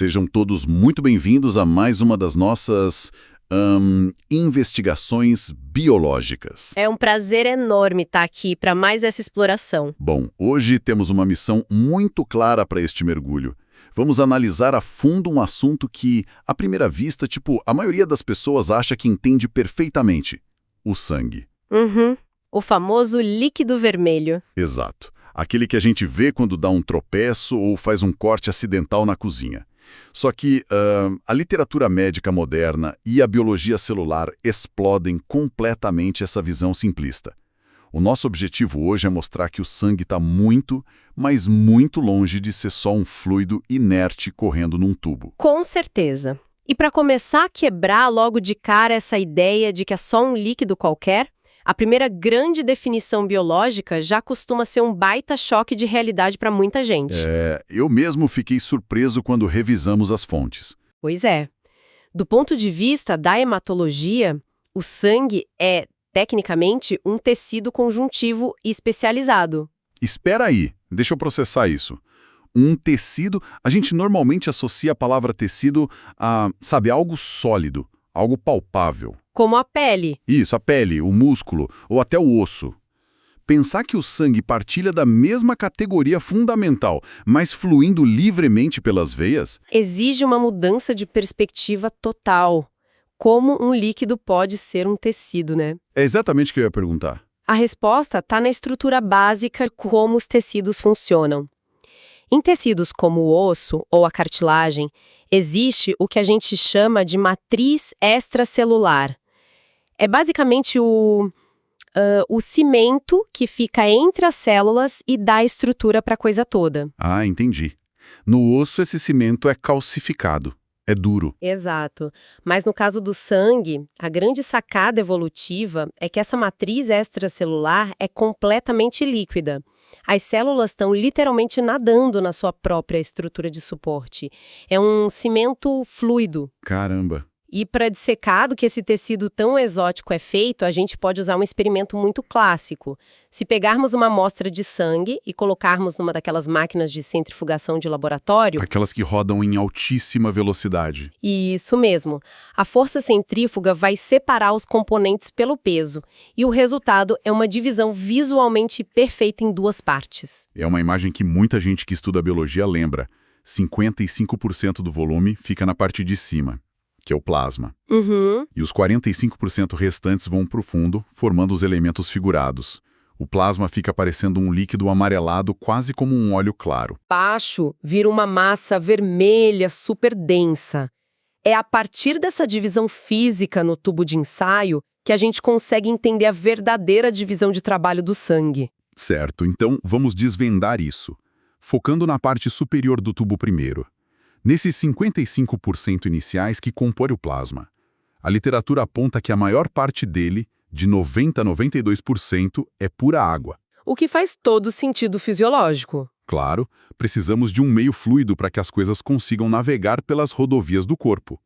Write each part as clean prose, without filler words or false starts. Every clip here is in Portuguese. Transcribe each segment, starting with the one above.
Sejam todos muito bem-vindos a mais uma das nossas investigações biológicas. É um prazer enorme estar aqui para mais essa exploração. Bom, hoje temos uma missão muito clara para este mergulho. Vamos analisar a fundo um assunto que, à primeira vista, a maioria das pessoas acha que entende perfeitamente: o sangue. O famoso líquido vermelho. Exato. Aquele que a gente vê quando dá um tropeço ou faz um corte acidental na cozinha. Só que a literatura médica moderna e a biologia celular explodem completamente essa visão simplista. O nosso objetivo hoje é mostrar que o sangue está muito, mas muito longe de ser só um fluido inerte correndo num tubo. Com certeza. E para começar a quebrar logo de cara essa ideia de que é só um líquido qualquer, a primeira grande definição biológica já costuma ser um baita choque de realidade para muita gente. Eu mesmo fiquei surpreso quando revisamos as fontes. Pois é. Do ponto de vista da hematologia, o sangue é, tecnicamente, um tecido conjuntivo especializado. Espera aí, deixa eu processar isso. Um tecido, a gente normalmente associa a palavra tecido a, algo sólido, algo palpável. Como a pele. Isso, a pele, o músculo ou até o osso. Pensar que o sangue partilha da mesma categoria fundamental, mas fluindo livremente pelas veias, Exige uma mudança de perspectiva total. Como um líquido pode ser um tecido, né? é exatamente o que eu ia perguntar. A resposta está na estrutura básica de como os tecidos funcionam. Em tecidos como o osso ou a cartilagem, existe o que a gente chama de matriz extracelular. É basicamente o cimento que fica entre as células e dá estrutura para a coisa toda. Ah, entendi. No osso esse cimento é calcificado, é duro. Exato. Mas no caso do sangue, a grande sacada evolutiva é que essa matriz extracelular é completamente líquida. As células estão literalmente nadando na sua própria estrutura de suporte. É um cimento fluido. Caramba. E para dissecar do que esse tecido tão exótico é feito, a gente pode usar um experimento muito clássico. Se pegarmos uma amostra de sangue e colocarmos numa daquelas máquinas de centrifugação de laboratório... Aquelas que rodam em altíssima velocidade. Isso mesmo. A força centrífuga vai separar os componentes pelo peso. E o resultado é uma divisão visualmente perfeita em duas partes. É uma imagem que muita gente que estuda biologia lembra. 55% do volume fica na parte de cima, que é o plasma. E os 45% restantes vão para o fundo, formando os elementos figurados. O plasma fica parecendo um líquido amarelado, quase como um óleo claro. Baixo vira uma massa vermelha super densa. É a partir dessa divisão física no tubo de ensaio que a gente consegue entender a verdadeira divisão de trabalho do sangue. Certo, então vamos desvendar isso, focando na parte superior do tubo primeiro. Nesses 55% iniciais que compõem o plasma, a literatura aponta que a maior parte dele, de 90% a 92%, é pura água. O que faz todo sentido fisiológico. Claro, precisamos de um meio fluido para que as coisas consigam navegar pelas rodovias do corpo.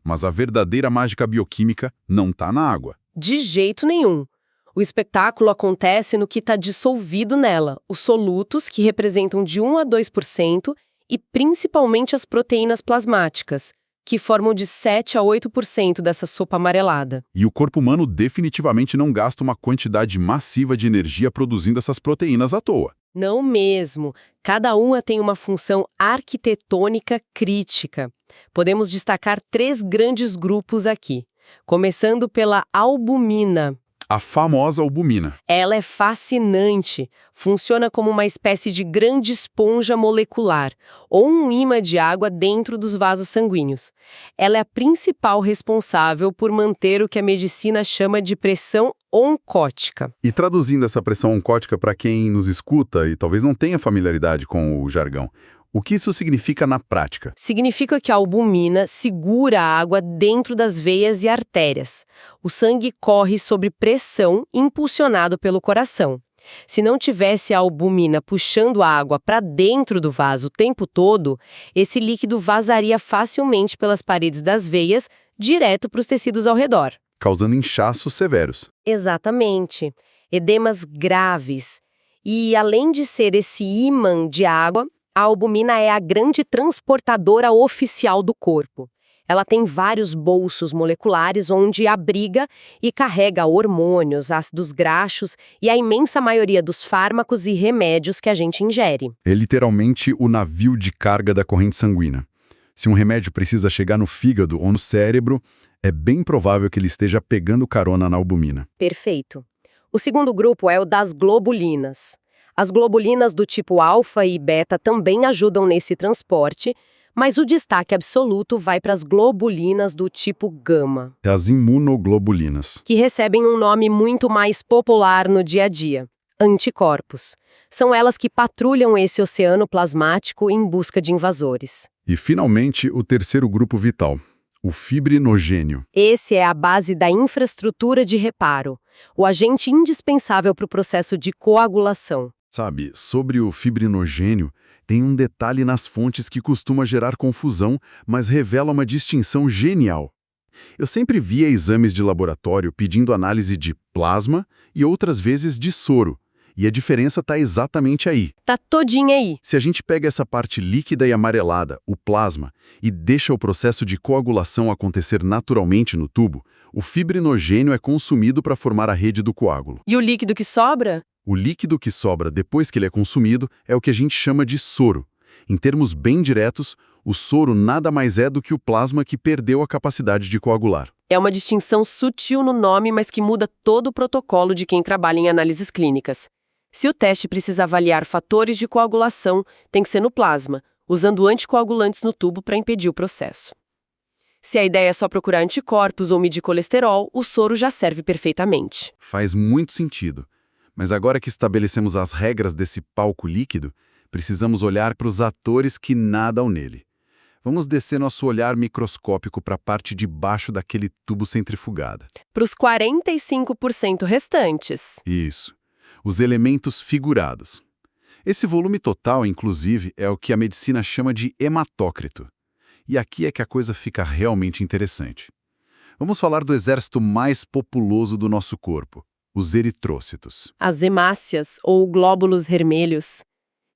Mas a verdadeira mágica bioquímica não está na água. De jeito nenhum. O espetáculo acontece no que está dissolvido nela, os solutos, que representam de 1 a 2%, e principalmente as proteínas plasmáticas, que formam de 7 a 8% dessa sopa amarelada. E o corpo humano definitivamente não gasta uma quantidade massiva de energia produzindo essas proteínas à toa. Não mesmo. Cada uma tem uma função arquitetônica crítica. Podemos destacar 3 grandes grupos aqui, começando pela albumina. A famosa albumina. Ela é fascinante. Funciona como uma espécie de grande esponja molecular, ou um ímã de água dentro dos vasos sanguíneos. Ela é a principal responsável por manter o que a medicina chama de pressão oncótica. E traduzindo essa pressão oncótica para quem nos escuta e talvez não tenha familiaridade com o jargão, o que isso significa na prática? Significa que a albumina segura a água dentro das veias e artérias. O sangue corre sob pressão, impulsionado pelo coração. Se não tivesse a albumina puxando a água para dentro do vaso o tempo todo, esse líquido vazaria facilmente pelas paredes das veias, direto para os tecidos ao redor. Causando inchaços severos. Exatamente. Edemas graves. E, além de ser esse ímã de água, A albumina é a grande transportadora oficial do corpo. Ela tem vários bolsos moleculares onde abriga e carrega hormônios, ácidos graxos e a imensa maioria dos fármacos e remédios que a gente ingere. É literalmente o navio de carga da corrente sanguínea. Se um remédio precisa chegar no fígado ou no cérebro, é bem provável que ele esteja pegando carona na albumina. Perfeito. O segundo grupo é o das globulinas. As globulinas do tipo alfa e beta também ajudam nesse transporte, mas o destaque absoluto vai para as globulinas do tipo gama, As imunoglobulinas. que recebem um nome muito mais popular no dia a dia: anticorpos. São elas que patrulham esse oceano plasmático em busca de invasores. E, finalmente, o terceiro grupo vital, o fibrinogênio. Esse é a base da infraestrutura de reparo, o agente indispensável para o processo de coagulação. Sabe, sobre o fibrinogênio, tem um detalhe nas fontes que costuma gerar confusão, mas revela uma distinção genial. Eu sempre via exames de laboratório pedindo análise de plasma e outras vezes de soro, e a diferença está exatamente aí. Tá todinha aí. Se a gente pega essa parte líquida e amarelada, o plasma, e deixa o processo de coagulação acontecer naturalmente no tubo, o fibrinogênio é consumido para formar a rede do coágulo. E o líquido que sobra? O líquido que sobra depois que ele é consumido é o que a gente chama de soro. Em termos bem diretos, o soro nada mais é do que o plasma que perdeu a capacidade de coagular. É uma distinção sutil no nome, mas que muda todo o protocolo de quem trabalha em análises clínicas. Se o teste precisa avaliar fatores de coagulação, tem que ser no plasma, usando anticoagulantes no tubo para impedir o processo. Se a ideia é só procurar anticorpos ou medir colesterol, o soro já serve perfeitamente. Faz muito sentido. Mas agora que estabelecemos as regras desse palco líquido, precisamos olhar para os atores que nadam nele. Vamos descer nosso olhar microscópico para a parte de baixo daquele tubo centrifugada. Para os 45% restantes. Isso. Os elementos figurados. Esse volume total, inclusive, é o que a medicina chama de hematócrito. E aqui é que a coisa fica realmente interessante. Vamos falar do exército mais populoso do nosso corpo, os eritrócitos. As hemácias, ou glóbulos vermelhos.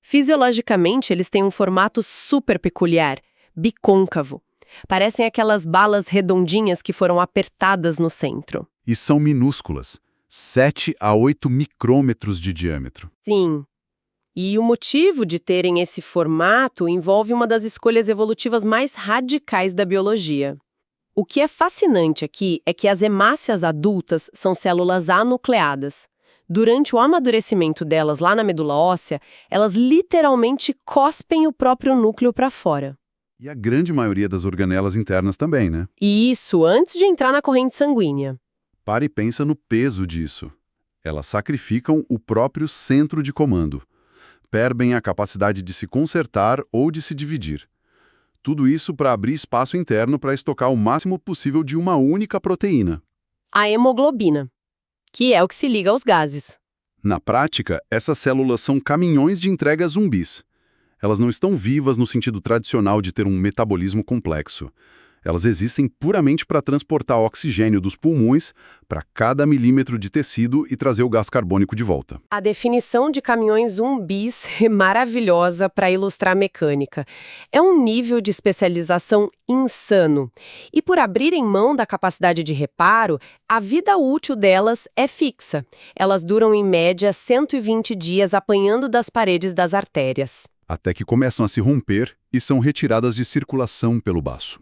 Fisiologicamente, eles têm um formato super peculiar, bicôncavo. Parecem aquelas balas redondinhas que foram apertadas no centro. E são minúsculas, 7 a 8 micrômetros de diâmetro. Sim. E o motivo de terem esse formato envolve uma das escolhas evolutivas mais radicais da biologia. O que é fascinante aqui é que as hemácias adultas são células anucleadas. Durante o amadurecimento delas lá na medula óssea, elas literalmente cospem o próprio núcleo para fora. E a grande maioria das organelas internas também, né? E isso antes de entrar na corrente sanguínea. Para e pensa no peso disso. Elas sacrificam o próprio centro de comando. Perdem a capacidade de se consertar ou de se dividir. Tudo isso para abrir espaço interno para estocar o máximo possível de uma única proteína. A hemoglobina, que é o que se liga aos gases. Na prática, essas células são caminhões de entrega zumbis. Elas não estão vivas no sentido tradicional de ter um metabolismo complexo. Elas existem puramente para transportar oxigênio dos pulmões para cada milímetro de tecido e trazer o gás carbônico de volta. A definição de caminhões zumbis é maravilhosa para ilustrar a mecânica. É um nível de especialização insano. E por abrirem mão da capacidade de reparo, a vida útil delas é fixa. Elas duram em média 120 dias apanhando das paredes das artérias. Até que começam a se romper e são retiradas de circulação pelo baço.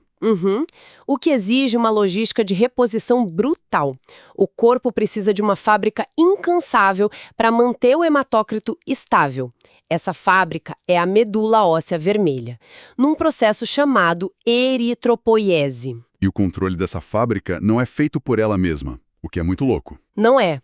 O que exige uma logística de reposição brutal. O corpo precisa de uma fábrica incansável para manter o hematócrito estável. Essa fábrica é a medula óssea vermelha, num processo chamado eritropoiese. E o controle dessa fábrica não é feito por ela mesma, o que é muito louco. Não é.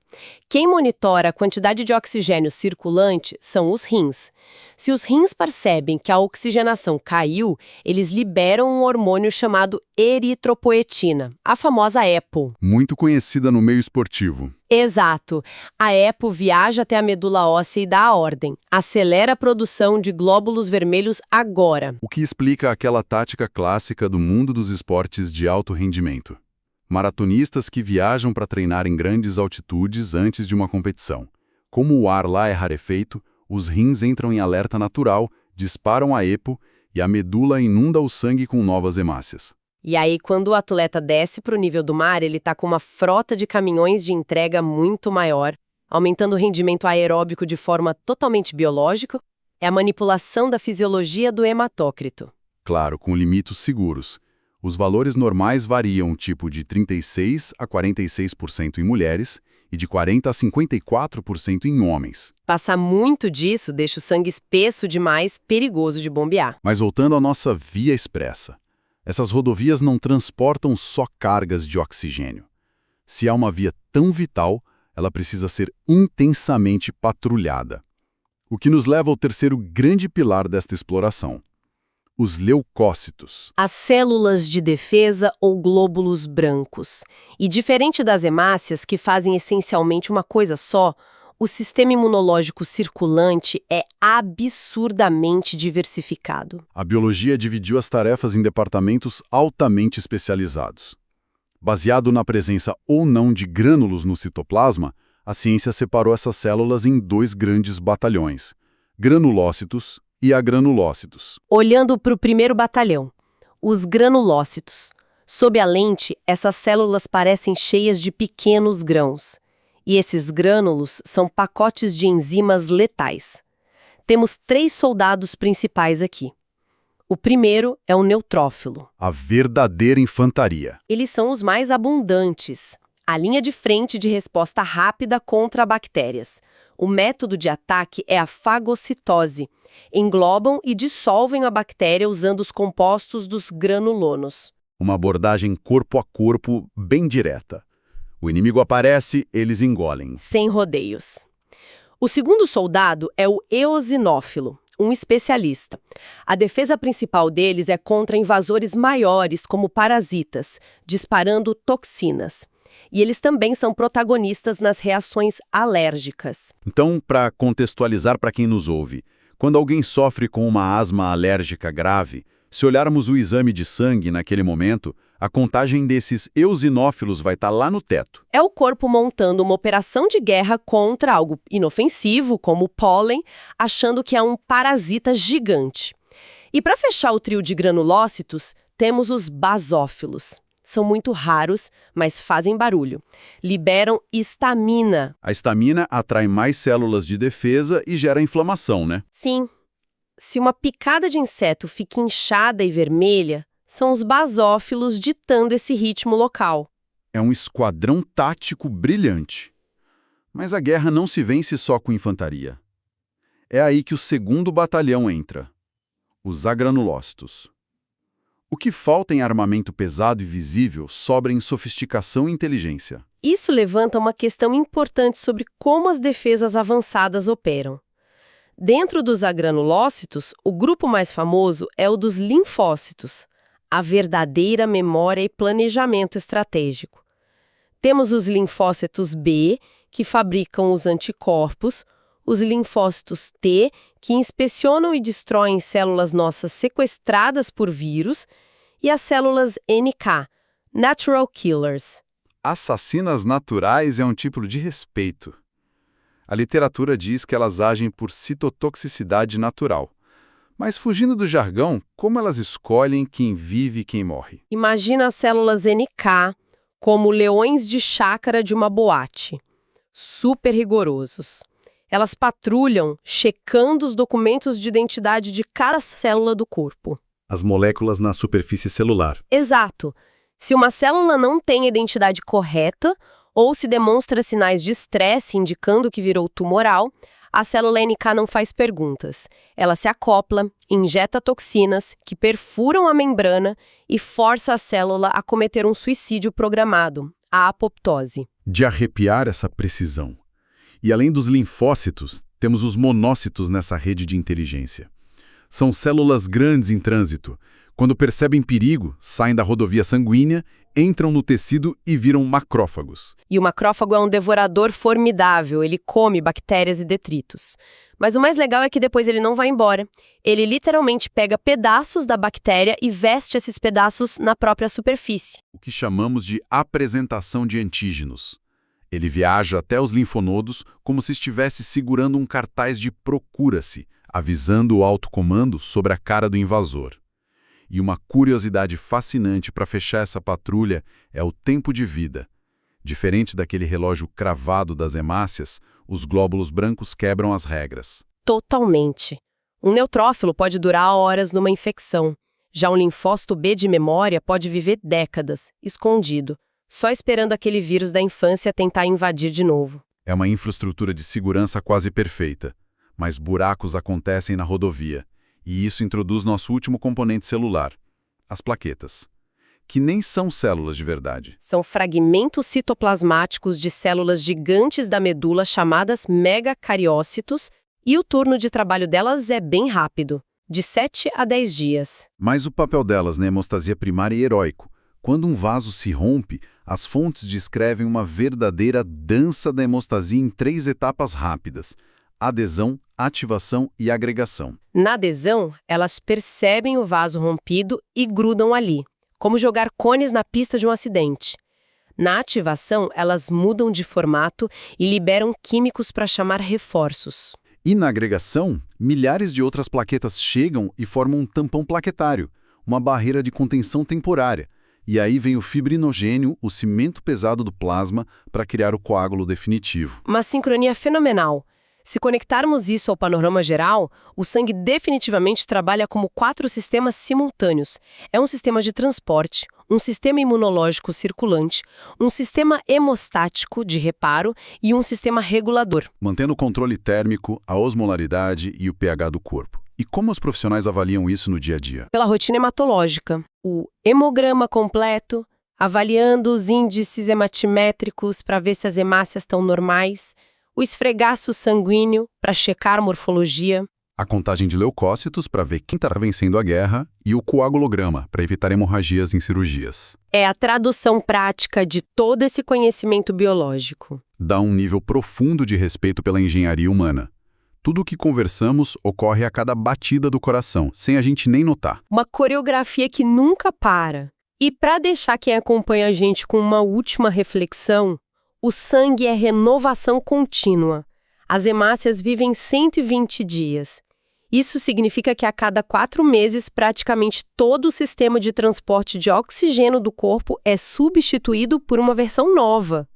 Quem monitora a quantidade de oxigênio circulante são os rins. Se os rins percebem que a oxigenação caiu, eles liberam um hormônio chamado eritropoetina, a famosa EPO. Muito conhecida no meio esportivo. Exato. A EPO viaja até a medula óssea e dá a ordem. Acelera a produção de glóbulos vermelhos agora. O que explica aquela tática clássica do mundo dos esportes de alto rendimento. Maratonistas que viajam para treinar em grandes altitudes antes de uma competição. Como o ar lá é rarefeito, os rins entram em alerta natural, disparam a EPO e a medula inunda o sangue com novas hemácias. E aí, quando o atleta desce para o nível do mar, ele está com uma frota de caminhões de entrega muito maior, aumentando o rendimento aeróbico de forma totalmente biológica. É a manipulação da fisiologia do hematócrito. Claro, com limites seguros. Os valores normais variam tipo de 36% a 46% em mulheres e de 40% a 54% em homens. Passar muito disso deixa o sangue espesso demais, perigoso de bombear. Mas voltando à nossa via expressa. Essas rodovias não transportam só cargas de oxigênio. Se há uma via tão vital, ela precisa ser intensamente patrulhada. O que nos leva ao terceiro grande pilar desta exploração: os leucócitos. As células de defesa ou glóbulos brancos. E diferente das hemácias, que fazem essencialmente uma coisa só, o sistema imunológico circulante é absurdamente diversificado. A biologia dividiu as tarefas em departamentos altamente especializados. Baseado na presença ou não de grânulos no citoplasma, a ciência separou essas células em dois grandes batalhões: granulócitos e agranulócitos. Olhando para o primeiro batalhão, os granulócitos. Sob a lente, essas células parecem cheias de pequenos grãos. E esses grânulos são pacotes de enzimas letais. Temos 3 soldados principais aqui. O primeiro é o neutrófilo. A verdadeira infantaria. Eles são os mais abundantes. A linha de frente de resposta rápida contra bactérias. O método de ataque é a fagocitose. Englobam e dissolvem a bactéria usando os compostos dos granulonos. Uma abordagem corpo a corpo bem direta. O inimigo aparece, eles engolem. Sem rodeios. O segundo soldado é o eosinófilo, um especialista. A defesa principal deles é contra invasores maiores, como parasitas, disparando toxinas. E eles também são protagonistas nas reações alérgicas. Então, para contextualizar para quem nos ouve, quando alguém sofre com uma asma alérgica grave, se olharmos o exame de sangue naquele momento, a contagem desses eosinófilos vai estar lá no teto. É o corpo montando uma operação de guerra contra algo inofensivo, como o pólen, achando que é um parasita gigante. E para fechar o trio de granulócitos, temos os basófilos. São muito raros, mas fazem barulho. Liberam histamina. A histamina atrai mais células de defesa e gera inflamação, né? Sim. Se uma picada de inseto fica inchada e vermelha, são os basófilos ditando esse ritmo local. É um esquadrão tático brilhante. Mas a guerra não se vence só com infantaria. É aí que o segundo batalhão entra, os agranulócitos. O que falta em armamento pesado e visível sobra em sofisticação e inteligência. Isso levanta uma questão importante sobre como as defesas avançadas operam. Dentro dos agranulócitos, o grupo mais famoso é o dos linfócitos, a verdadeira memória e planejamento estratégico. Temos os linfócitos B, que fabricam os anticorpos, os linfócitos T, que inspecionam e destroem células nossas sequestradas por vírus, e as células NK, Natural Killers. Assassinas naturais é um tipo de respeito. A literatura diz que elas agem por citotoxicidade natural. Mas fugindo do jargão, como elas escolhem quem vive e quem morre? Imagina as células NK como leões de chácara de uma boate. Super rigorosos. Elas patrulham, checando os documentos de identidade de cada célula do corpo. As moléculas na superfície celular. Exato. Se uma célula não tem a identidade correta, ou se demonstra sinais de estresse indicando que virou tumoral, a célula NK não faz perguntas. Ela se acopla, injeta toxinas que perfuram a membrana e força a célula a cometer um suicídio programado, a apoptose. De arrepiar essa precisão. E além dos linfócitos, temos os monócitos nessa rede de inteligência. São células grandes em trânsito. Quando percebem perigo, saem da rodovia sanguínea, entram no tecido e viram macrófagos. E o macrófago é um devorador formidável, ele come bactérias e detritos. Mas o mais legal é que depois ele não vai embora. Ele literalmente pega pedaços da bactéria e veste esses pedaços na própria superfície. O que chamamos de apresentação de antígenos. Ele viaja até os linfonodos como se estivesse segurando um cartaz de procura-se, avisando o alto comando sobre a cara do invasor. E uma curiosidade fascinante para fechar essa patrulha é o tempo de vida. Diferente daquele relógio cravado das hemácias, os glóbulos brancos quebram as regras. Totalmente. Um neutrófilo pode durar horas numa infecção. Já um linfócito B de memória pode viver décadas, escondido, só esperando aquele vírus da infância tentar invadir de novo. É uma infraestrutura de segurança quase perfeita, mas buracos acontecem na rodovia, e isso introduz nosso último componente celular, as plaquetas, que nem são células de verdade. São fragmentos citoplasmáticos de células gigantes da medula chamadas megacariócitos, e o turno de trabalho delas é bem rápido, de 7 a 10 dias. Mas o papel delas na hemostasia primária é heróico. Quando um vaso se rompe, as fontes descrevem uma verdadeira dança da hemostasia em 3 etapas rápidas: adesão, ativação e agregação. Na adesão, elas percebem o vaso rompido e grudam ali, como jogar cones na pista de um acidente. Na ativação, elas mudam de formato e liberam químicos para chamar reforços. E na agregação, milhares de outras plaquetas chegam e formam um tampão plaquetário, uma barreira de contenção temporária. E aí vem o fibrinogênio, o cimento pesado do plasma, para criar o coágulo definitivo. Uma sincronia fenomenal. Se conectarmos isso ao panorama geral, o sangue definitivamente trabalha como 4 sistemas simultâneos. É um sistema de transporte, um sistema imunológico circulante, um sistema hemostático de reparo e um sistema regulador. Mantendo o controle térmico, a osmolaridade e o pH do corpo. E como os profissionais avaliam isso no dia a dia? Pela rotina hematológica, o hemograma completo, avaliando os índices hematimétricos para ver se as hemácias estão normais, o esfregaço sanguíneo para checar a morfologia, a contagem de leucócitos para ver quem está vencendo a guerra e o coagulograma para evitar hemorragias em cirurgias. É a tradução prática de todo esse conhecimento biológico. Dá um nível profundo de respeito pela engenharia humana. Tudo o que conversamos ocorre a cada batida do coração, sem a gente nem notar. Uma coreografia que nunca para. E para deixar quem acompanha a gente com uma última reflexão, o sangue é renovação contínua. As hemácias vivem 120 dias. Isso significa que a cada 4 meses, praticamente todo o sistema de transporte de oxigênio do corpo é substituído por uma versão nova.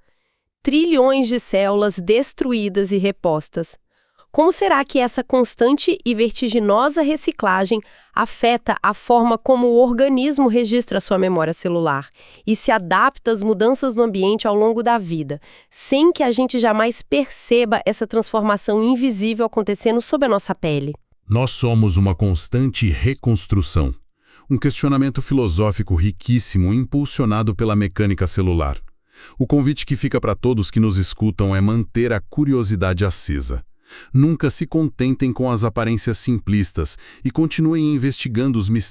Trilhões de células destruídas e repostas. Como será que essa constante e vertiginosa reciclagem afeta a forma como o organismo registra sua memória celular e se adapta às mudanças no ambiente ao longo da vida, sem que a gente jamais perceba essa transformação invisível acontecendo sob a nossa pele? Nós somos uma constante reconstrução. Um questionamento filosófico riquíssimo impulsionado pela mecânica celular. O convite que fica para todos que nos escutam é manter a curiosidade acesa. Nunca se contentem com as aparências simplistas e continuem investigando os mistérios